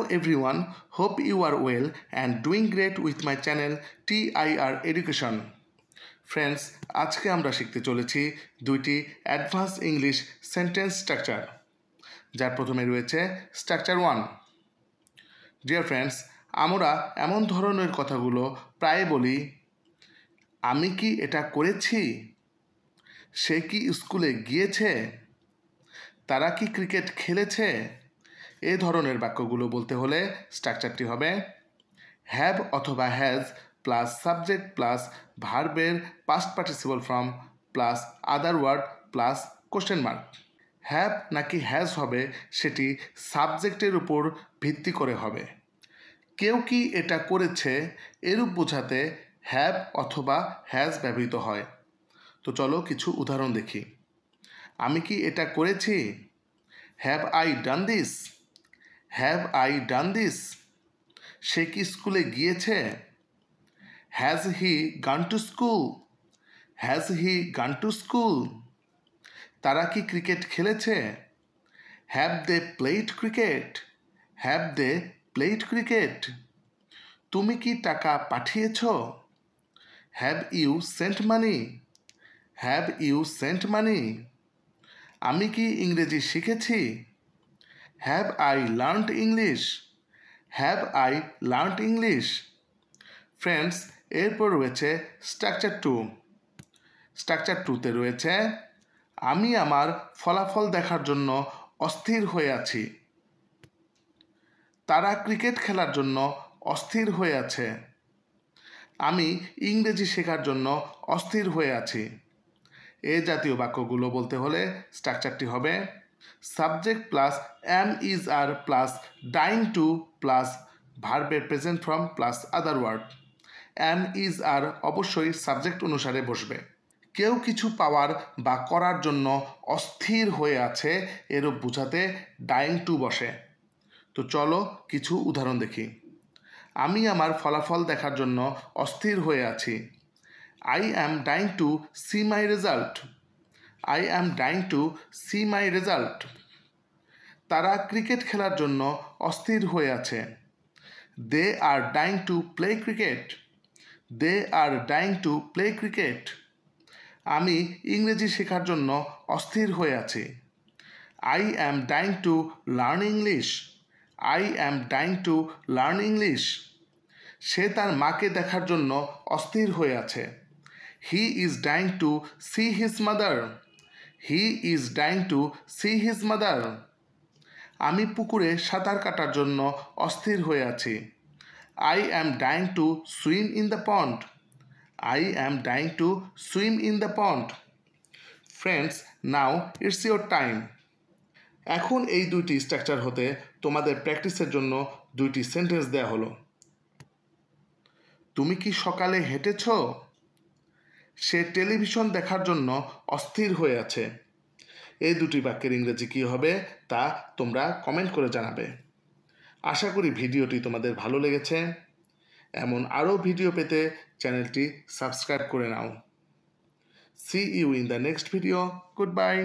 everyone, hope you are well and doing great with my channel TIR Education. Friends, আজকে আমরা শিখতে চলেছি দুইটি অ্যাডভান্স ইংলিশ সেন্টেন্স স্ট্রাকচার, যার প্রথমে রয়েছে স্ট্রাকচার 1। ডিয়ার ফ্রেন্ডস, আমরা এমন ধরনের কথাগুলো প্রায় বলি, আমি কি এটা করেছি, সে কি স্কুলে গিয়েছে, তারা কি ক্রিকেট খেলেছে। এই ধরনের বাক্যগুলো বলতে হলে স্ট্রাকচারটি হবে হ্যাভ অথবা হ্যাজ প্লাস সাবজেক্ট প্লাস ভার্বের past participle form plus other word plus question mark. Have নাকি হ্যাজ হবে সেটি সাবজেক্টের উপর ভিত্তি করে হবে। কেউ কি এটা করেছে এরূপ বোঝাতে হ্যাভ অথবা হ্যাজ ব্যবহৃত হয়। তো চলো কিছু উদাহরণ দেখি। আমি কি এটা করেছি, have I done this, have I done this. সে কি স্কুলে গিয়েছে, হ্যাজ হি গান টু স্কুল, হ্যাজ হি গান টু স্কুল। তারা কি ক্রিকেট খেলেছে, have they played cricket, have they played cricket. তুমি কি টাকা পাঠিয়েছ, have you sent money, have you sent money. আমি কি ইংরেজি শিখেছি, have I learned English, have I learned English. Friends, এরপর রয়েছে স্ট্রাকচার 2। স্ট্রাকচার 2তে রয়েছে আমি আমার ফলাফল দেখার জন্য অস্থির হয়ে আছি, তারা ক্রিকেট খেলার জন্য অস্থির হয়ে আছে, আমি ইংরেজি শেখার জন্য অস্থির হয়ে আছি। এ জাতীয় বাক্যগুলো বলতে হলে স্ট্রাকচারটি হবে subject plus am is are plus dying to plus ভার্বের present form plus other word. Am is are অবশ্যই সাবজেক্ট অনুসারে বসবে। কেউ কিছু পাওয়ার বা করার জন্য অস্থির হয়ে আছে এরূপ বোঝাতে ডাইং টু বসে। তো চলো কিছু উদাহরণ দেখি। আমি আমার ফলাফল দেখার জন্য অস্থির হয়ে আছি, I am dying to see my result, I am dying to see my result. তারা ক্রিকেট খেলার জন্য অস্থির হয়ে আছে, they are dying to play cricket, they are dying to play cricket. আমি ইংরেজি শেখার জন্য অস্থির হয়ে আছি, I am dying to learn English, I am dying to learn English. সে তার মাকে দেখার জন্য অস্থির হয়ে আছে, He is dying to see his mother, he is dying to see his mother. আমি পুকুরে সাঁতার কাটার জন্য অস্থির হয়ে আছি, I am dying to swim in the pond, I am dying to swim in the pond. Friends, now it's your time. এখন এই দুইটি স্ট্রাকচার হতে তোমাদের প্র্যাকটিসের জন্য দুইটি সেন্টেন্স দেয়া হলো। তুমি কি সকালে হেঁটেছ, সে টেলিভিশন দেখার জন্য অস্থির হয়ে আছে। এই দুটি বাক্যের ইংরেজি কী হবে তা তোমরা কমেন্ট করে জানাবে। আশা করি ভিডিওটি তোমাদের ভালো লেগেছে। এমন আরও ভিডিও পেতে চ্যানেলটি সাবস্ক্রাইব করে নাও। See you in the next video. Goodbye.